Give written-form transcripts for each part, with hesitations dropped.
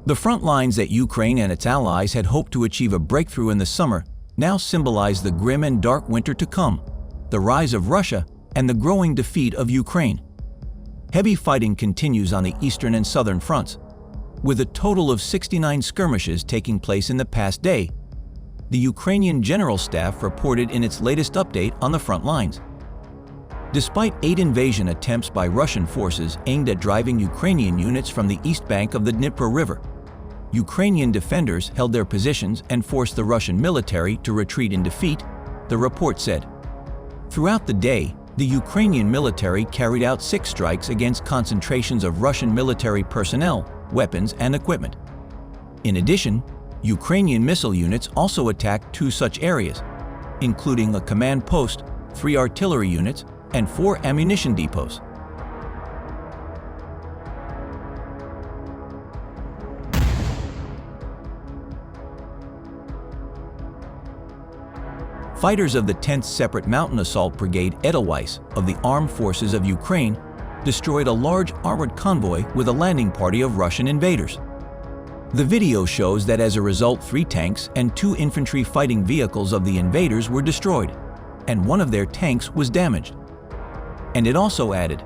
The front lines that Ukraine and its allies had hoped to achieve a breakthrough in the summer now symbolize the grim and dark winter to come, the rise of Russia, and the growing defeat of Ukraine. Heavy fighting continues on the eastern and southern fronts, with a total of 69 skirmishes taking place in the past day, the Ukrainian General Staff reported in its latest update on the front lines. Despite 8 invasion attempts by Russian forces aimed at driving Ukrainian units from the east bank of the Dnieper River, Ukrainian defenders held their positions and forced the Russian military to retreat in defeat, the report said. Throughout the day, the Ukrainian military carried out 6 strikes against concentrations of Russian military personnel, weapons, and equipment. In addition, Ukrainian missile units also attacked 2 such areas, including a command post, 3 artillery units, and 4 ammunition depots. Fighters of the 10th Separate Mountain Assault Brigade Edelweiss of the Armed Forces of Ukraine destroyed a large armored convoy with a landing party of Russian invaders. The video shows that as a result 3 tanks and 2 infantry fighting vehicles of the invaders were destroyed, and one of their tanks was damaged. And it also added,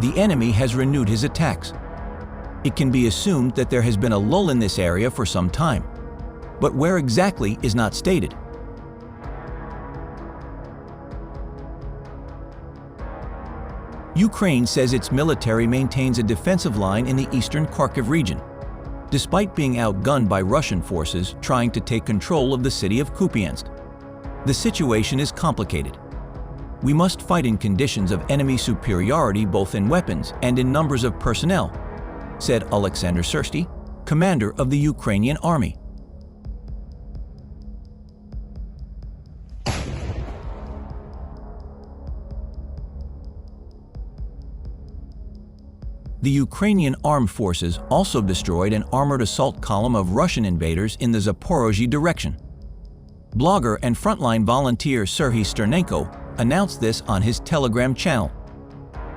the enemy has renewed his attacks. It can be assumed that there has been a lull in this area for some time, but where exactly is not stated. Ukraine says its military maintains a defensive line in the eastern Kharkiv region, despite being outgunned by Russian forces trying to take control of the city of Kupiansk. The situation is complicated. We must fight in conditions of enemy superiority both in weapons and in numbers of personnel, said Alexander Sersky, commander of the Ukrainian army. The Ukrainian armed forces also destroyed an armored assault column of Russian invaders in the Zaporozhye direction. Blogger and frontline volunteer Serhiy Sternenko announced this on his Telegram channel.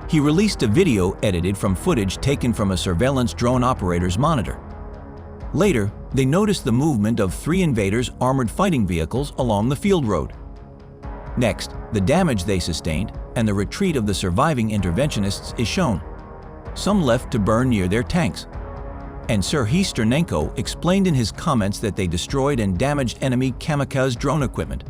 He released a video edited from footage taken from a surveillance drone operator's monitor. Later, they noticed the movement of 3 invaders' armored fighting vehicles along the field road. Next, the damage they sustained and the retreat of the surviving interventionists is shown. Some left to burn near their tanks. And Serhiy Sternenko explained in his comments that they destroyed and damaged enemy kamikaze drone equipment.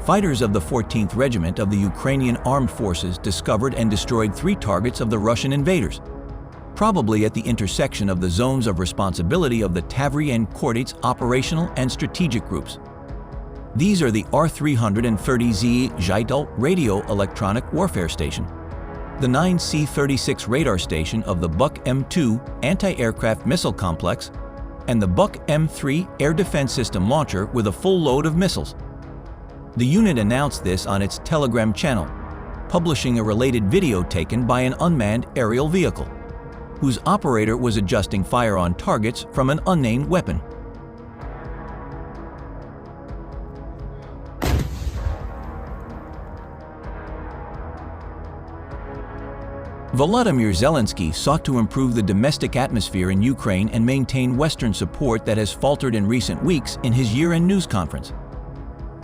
Fighters of the 14th Regiment of the Ukrainian Armed Forces discovered and destroyed 3 targets of the Russian invaders, probably at the intersection of the zones of responsibility of the Tavry and Khortyts operational and strategic groups. These are the R-330Z Zhaital radio electronic warfare station, the 9C-36 radar station of the Buk M2 anti-aircraft missile complex, and the Buk M3 air defense system launcher with a full load of missiles. The unit announced this on its Telegram channel, publishing a related video taken by an unmanned aerial vehicle, whose operator was adjusting fire on targets from an unnamed weapon. Vladimir Zelenskiy sought to improve the domestic atmosphere in Ukraine and maintain Western support that has faltered in recent weeks in his year-end news conference.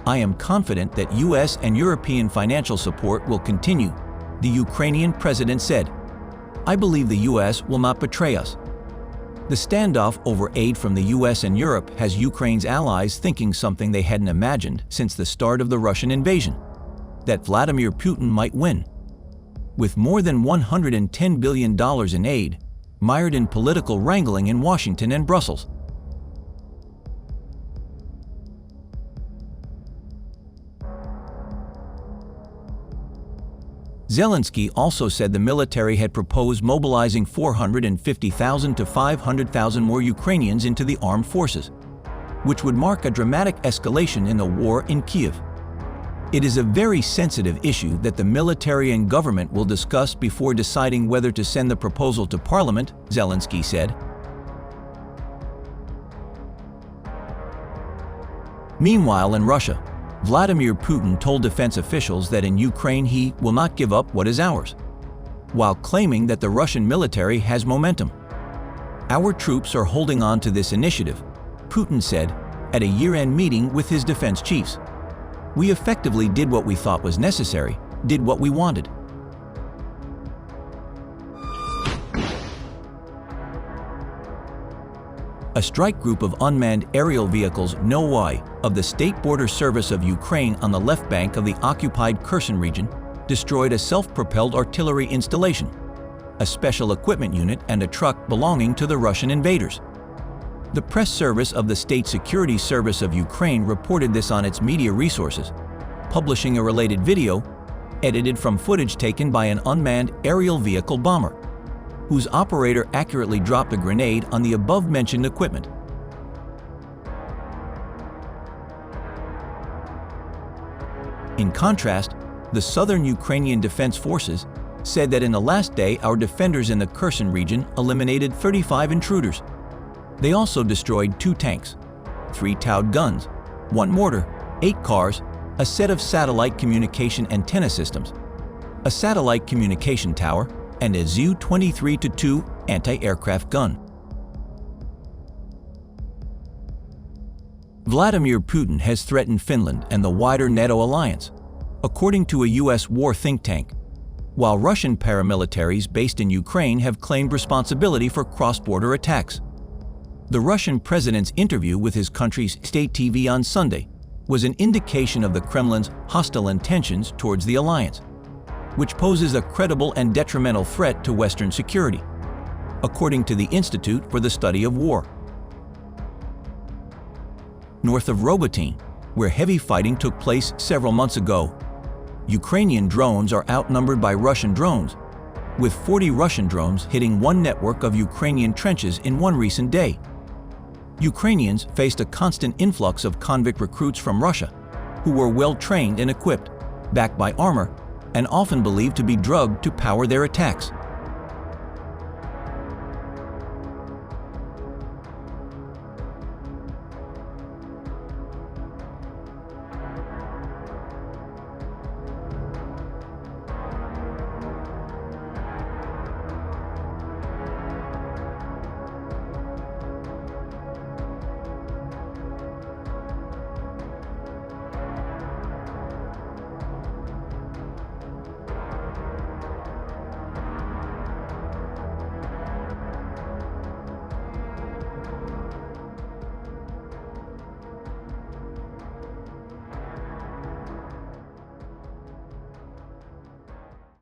I am confident that US and European financial support will continue, the Ukrainian president said. I believe the US will not betray us. The standoff over aid from the US and Europe has Ukraine's allies thinking something they hadn't imagined since the start of the Russian invasion, that Vladimir Putin might win. With more than $110 billion in aid, mired in political wrangling in Washington and Brussels. Zelenskiy also said the military had proposed mobilizing 450,000 to 500,000 more Ukrainians into the armed forces, which would mark a dramatic escalation in the war in Kyiv. It is a very sensitive issue that the military and government will discuss before deciding whether to send the proposal to Parliament, Zelenskiy said. Meanwhile, in Russia, Vladimir Putin told defense officials that in Ukraine he will not give up what is ours. while claiming that the Russian military has momentum. "Our troops are holding on to this initiative," Putin said at a year-end meeting with his defense chiefs. "We effectively did what we thought was necessary, did what we wanted." A strike group of unmanned aerial vehicles NOI of the State Border Service of Ukraine on the left bank of the occupied Kherson region destroyed a self-propelled artillery installation, a special equipment unit, and a truck belonging to the Russian invaders. The press service of the State Security Service of Ukraine reported this on its media resources, publishing a related video edited from footage taken by an unmanned aerial vehicle bomber, whose operator accurately dropped a grenade on the above-mentioned equipment. In contrast, the southern Ukrainian Defense Forces said that in the last day our defenders in the Kherson region eliminated 35 intruders. They also destroyed 2 tanks, 3 Towed guns, 1 mortar, 8 cars, a set of satellite communication antenna systems, a satellite communication tower, and a Zu-23-2 anti-aircraft gun. Vladimir Putin has threatened Finland and the wider NATO alliance, according to a U.S. war think tank, while Russian paramilitaries based in Ukraine have claimed responsibility for cross-border attacks. The Russian president's interview with his country's state TV on Sunday was an indication of the Kremlin's hostile intentions towards the alliance, which poses a credible and detrimental threat to Western security, according to the Institute for the Study of War. North of Robotyne, where heavy fighting took place several months ago, Ukrainian drones are outnumbered by Russian drones, with 40 Russian drones hitting one network of Ukrainian trenches in one recent day. Ukrainians faced a constant influx of convict recruits from Russia, who were well trained and equipped, backed by armor, and often believed to be drugged to power their attacks.